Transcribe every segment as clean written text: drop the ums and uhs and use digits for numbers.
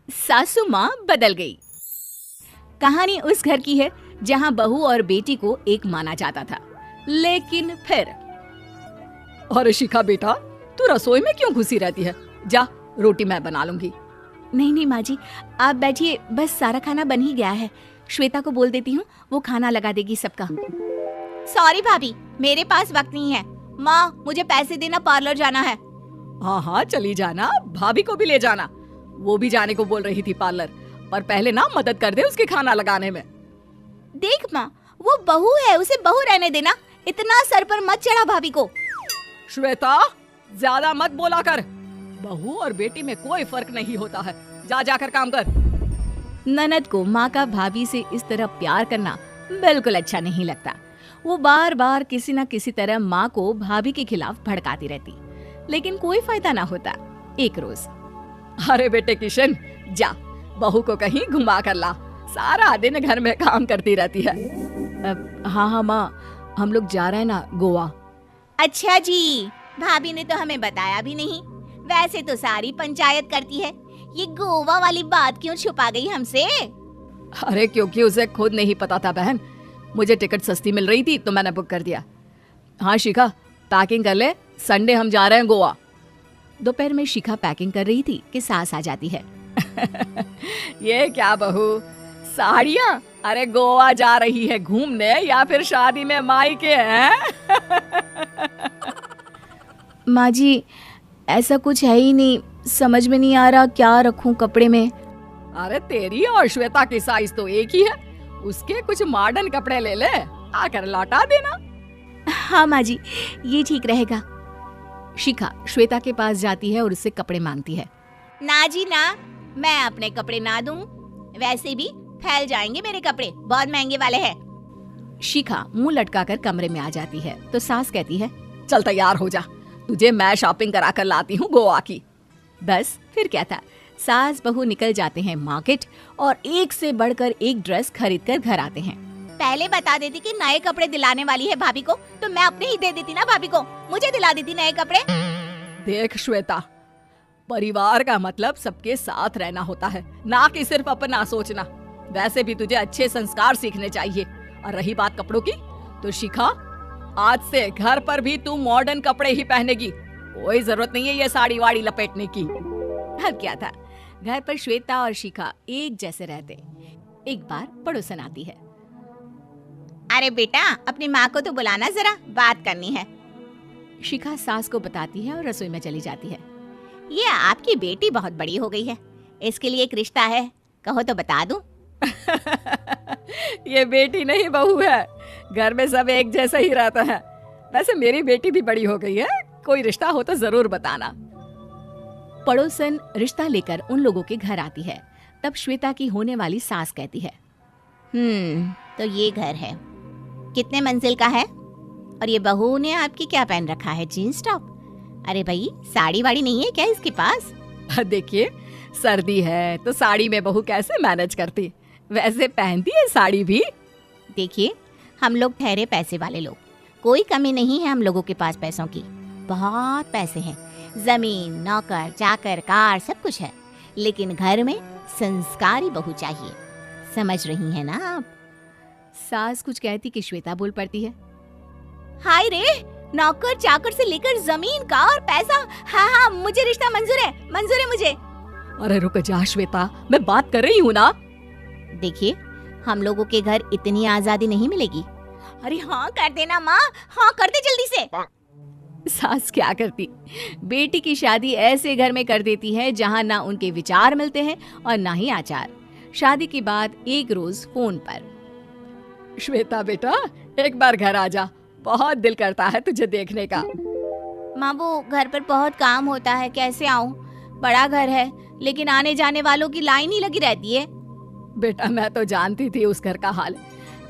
सासू माँ बदल गई। कहानी उस घर की है जहाँ बहू और बेटी को एक माना जाता था, लेकिन फिर अरे शिखा बेटा, तू रसोई में क्यों घुसी रहती है? जा, रोटी मैं बना लूंगी। नहीं नहीं माँ जी, आप बैठिए, बस सारा खाना बन ही गया है। श्वेता को बोल देती हूँ, वो खाना लगा देगी सबका। सॉरी भाभी, मेरे पास वक्त नहीं है। माँ, मुझे पैसे देना, पार्लर जाना है। हाँ हाँ चली जाना, भाभी को भी ले जाना। वो भी जाने को बोल रही थी पार्लर, पर पहले ना मदद कर दे उसके खाना लगाने में। देख माँ, वो बहू है, उसे बहू रहने देना, इतना सर पर मत चढ़ा भाभी को। श्वेता, ज्यादा मत बोला कर। बहू और बेटी में कोई फर्क नहीं होता है। जा जाकर काम कर। ननद को माँ का भाभी से इस तरह प्यार करना बिल्कुल अच्छा नहीं लगता। वो बार बार किसी न किसी तरह माँ को भाभी के खिलाफ भड़काती रहती, लेकिन कोई फायदा ना होता। एक रोज, अरे बेटे किशन, जा बहू को कहीं घुमा कर ला, सारा दिन घर में काम करती रहती है। हाँ हाँ माँ, हम लोग जा रहे हैं ना गोवा। अच्छा जी, भाभी ने तो हमें बताया भी नहीं। वैसे तो सारी पंचायत करती है, ये गोवा वाली बात क्यों छुपा गई हमसे? अरे क्योंकि उसे खुद नहीं पता था बहन। मुझे टिकट सस्ती मिल रही थी तो मैंने बुक कर दिया। हाँ शिखा, पैकिंग कर ले, संडे हम जा रहे हैं गोवा। दोपहर में शिखा पैकिंग कर रही थी कि सास आ जाती है। ये क्या बहू, साड़ियाँ? अरे गोवा जा रही है घूमने या फिर शादी में मायके हैं? माँ जी, ऐसा कुछ है ही नहीं, समझ में नहीं आ रहा क्या रखूं कपड़े में। अरे तेरी और श्वेता की साइज तो एक ही है, उसके कुछ मॉडर्न कपड़े ले ले, आकर लौटा देना। हाँ माँ जी, ये ठीक रहेगा। शिखा श्वेता के पास जाती है और उससे कपड़े मांगती है। ना जी ना, मैं अपने कपड़े ना दूं, वैसे भी फैल जाएंगे मेरे कपड़े, बहुत महंगे वाले हैं। शिखा मुंह लटकाकर कमरे में आ जाती है तो सास कहती है, चल तैयार हो जा, तुझे मैं शॉपिंग करा कर लाती हूँ गोवा की। बस फिर क्या था, सास बहू निकल जाते हैं मार्केट और एक से बढ़कर एक ड्रेस खरीद कर घर आते हैं। पहले बता देती कि नए कपड़े दिलाने वाली है भाभी को, तो मैं अपने ही दे देती ना भाभी को, मुझे दिला देती नए कपड़े। देख श्वेता, परिवार का मतलब सबके साथ रहना होता है, ना कि सिर्फ अपना सोचना। वैसे भी तुझे अच्छे संस्कार सीखने चाहिए। और रही बात कपड़ों की, तो शिखा, आज से घर पर भी तू मॉडर्न कपड़े ही पहनेगी, कोई जरूरत नहीं है ये साड़ी वाड़ी लपेटने की। अब क्या था, घर पर श्वेता और शिखा एक जैसे रहते। एक बार पड़ोसन आती है। अरे बेटा, अपनी माँ को तो बुलाना, जरा बात करनी है। शिखा सास को बताती है और रसोई में चली जाती है। ये आपकी बेटी बहुत बड़ी हो गई है, इसके लिए एक रिश्ता है, कहो तो बता दूं। ये बेटी नहीं बहू है, घर में सब एक जैसा ही रहता है। वैसे मेरी बेटी भी बड़ी हो गई है, कोई रिश्ता हो तो जरूर बताना। पड़ोसन रिश्ता लेकर उन लोगों के घर आती है। तब श्वेता की होने वाली सास कहती है, तो ये घर है, कितने मंजिल का है? और ये बहू ने आपकी क्या पहन रखा है, जीन्स टॉप? अरे भाई, साड़ी वाड़ी नहीं है क्या इसके पास? देखिए, सर्दी है तो साड़ी में बहू कैसे मैनेज करती, वैसे पहनती है साड़ी भी। देखिए, हम लोग ठहरे पैसे वाले लोग, कोई कमी नहीं है हम लोगों के पास पैसों की, बहुत पैसे हैं, जमीन, नौकर चाकर, कार, सब कुछ है, लेकिन घर में संस्कारी बहू चाहिए, समझ रही हैं ना आप? सास कुछ कहती कि श्वेता बोल पड़ती है, हाय रे, नौकर चाकर से लेकर जमीन, कार, पैसा, हाँ हाँ मुझे रिश्ता मंजूर है मुझे। अरे रुक जा श्वेता, मैं बात कर रही हूँ ना। देखिए, हम लोगों के घर इतनी आजादी नहीं मिलेगी। अरे हाँ कर देना माँ, हाँ कर दे जल्दी से। सास क्या करती, बेटी की शादी ऐसे घर में कर देती है जहाँ ना उनके विचार मिलते हैं और ना ही आचार। शादी के बाद एक रोज फोन पर, श्वेता बेटा, एक बार घर आ जा, बहुत दिल करता है तुझे देखने का। माँ, वो घर पर बहुत काम होता है, कैसे आऊँ? बड़ा घर है, लेकिन आने जाने वालों की लाइन ही लगी रहती है। बेटा, मैं तो जानती थी उस घर का हाल,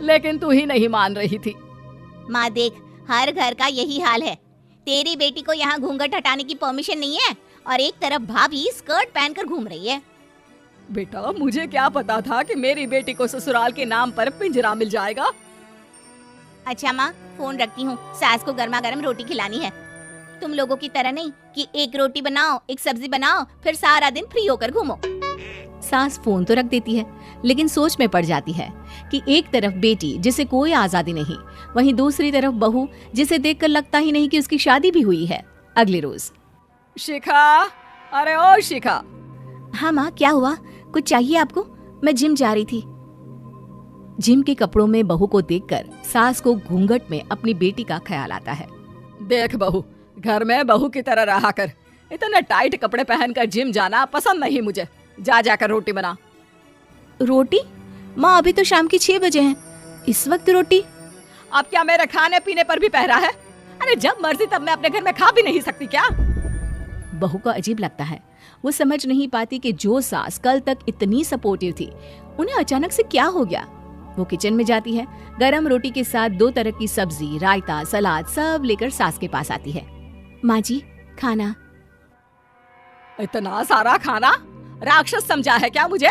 लेकिन तू ही नहीं मान रही थी। माँ देख, हर घर का यही हाल है। तेरी बेटी को यहाँ घूंघट हटाने की परमिशन नहीं है और एक तरफ भाभी स्कर्ट पहनकर घूम रही है। बेटा, मुझे क्या पता था कि मेरी बेटी को ससुराल के नाम पर पिंजरा मिल जाएगा। अच्छा माँ, फोन रखती हूँ, सास को गर्मा गर्म रोटी खिलानी है। तुम लोगों की तरह नहीं कि एक रोटी बनाओ, एक सब्जी बनाओ, फिर सारा दिन फ्री होकर घूमो। सास फोन तो रख देती है, लेकिन सोच में पड़ जाती है कि एक तरफ बेटी जिसे कोई आजादी नहीं, वहीं दूसरी तरफ बहू जिसे देखकर लगता ही नहीं कि उसकी शादी भी हुई है। अगले रोज। शिखा, अरे ओ शिखा। हाँ माँ, क्या हुआ? कुछ चाहिए आपको? मैं जिम जा रही थी। जिम के कपड़ों में बहू को देखकर सास को घूंघट में अपनी बेटी का ख्याल आता है। देख बहू, घर में बहू की तरह रहा कर। इतने टाइट कपड़े पहनकर जिम जाना पसंद नहीं मुझे। जा जाकर रोटी बना। रोटी? माँ, अभी तो शाम की 6 बजे हैं, इस वक्त रोटी? अब क्या मेरे खाने पीने पर भी पहरा है? अरे जब मर्जी तब मैं अपने घर में खा भी नहीं सकती क्या? बहू को अजीब लगता है। वो समझ नहीं पाती कि जो सास कल तक इतनी सपोर्टिव थी, उन्हें अचानक से क्या हो गया। वो किचन में जाती है, गरम रोटी के साथ 2 तरह की सब्जी, रायता, सलाद सब लेकर सास के पास आती है। माँ जी, खाना। इतना सारा खाना? राक्षस समझा है क्या मुझे?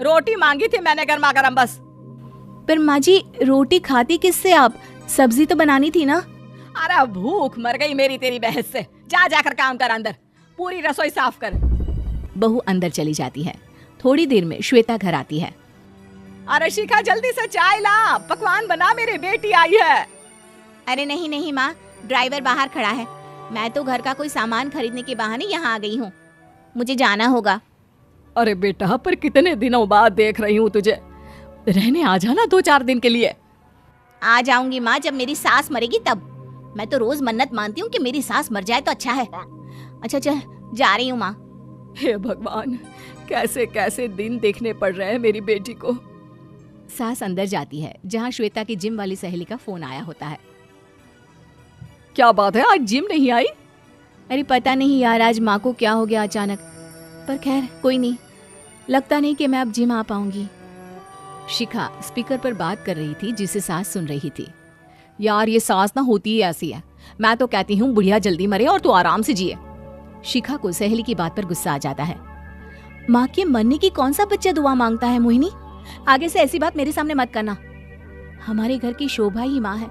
रोटी मांगी थी मैंने गर्मा गर्म बस। पर माँ जी, रोटी खाती किससे आप? सब्जी तो बनानी थी ना। अरे भूख मर गई मेरी तेरी बहस से। जा जाकर काम कर, अंदर पूरी रसोई साफ कर। बहू अंदर चली जाती है। थोड़ी देर में श्वेता घर आती है। अरे शिखा, जल्दी से चाय ला, पकवान बना, मेरी बेटी आई है। अरे नहीं नहीं माँ, ड्राइवर बाहर खड़ा है। मैं तो घर का कोई सामान खरीदने के बहाने यहाँ आ गई हूँ, मुझे जाना होगा। अरे बेटा, पर कितने दिनों बाद देख रही हूँ तुझे। रहने आ जाना 2-4 दिन के लिए। आ जाऊंगी माँ, जब मेरी सास मरेगी तब। मैं तो रोज मन्नत मानती हूँ कि मेरी सास मर जाए तो अच्छा है। अच्छा चल, जा रही हूँ माँ। हे भगवान, कैसे कैसे दिन देखने पड़ रहे हैं मेरी बेटी को। सास अंदर जाती है, जहाँ श्वेता की जिम वाली सहेली का फोन आया होता है। क्या बात है, आज जिम नहीं आई? अरे पता नहीं यार, आज माँ को क्या हो गया अचानक। पर खैर कोई नहीं, लगता नहीं कि मैं अब जिम आ पाऊंगी। शिखा स्पीकर पर बात कर रही थी, जिसे सास सुन रही थी। यार ये सास ना होती ही ऐसी है। मैं तो कहती हूँ बुढ़िया जल्दी मरे और तू आराम से जिए। शिखा को सहेली की बात पर गुस्सा आ जाता है। माँ के मरने की कौन सा बच्चा दुआ मांगता है मोहिनी? आगे से ऐसी बात मेरे सामने मत करना। हमारे घर की शोभा ही माँ है।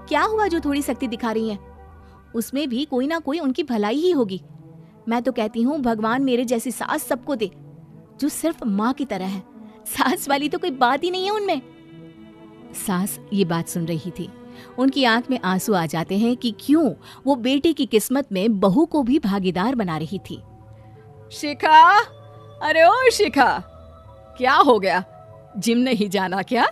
क्या हुआ जो थोड़ी सख्ती दिखा रही है? उसमें भी कोई ना कोई उनकी भलाई ही होगी। मैं तो कहती हूँ भगवान मेरे जैसी सास सबको दे, जो सिर्फ माँ की तरह है। सास वाली तो कोई बात ही नहीं है उनमें। सास ये बात सुन रही थी। उनकी आंख में आंसू आ जाते हैं कि क्यों वो बेटी की किस्मत में बहू को भी भागीदार बना रही थी। शिखा, अरे ओ शिखा, क्या हो गया? जिम नहीं जाना क्या?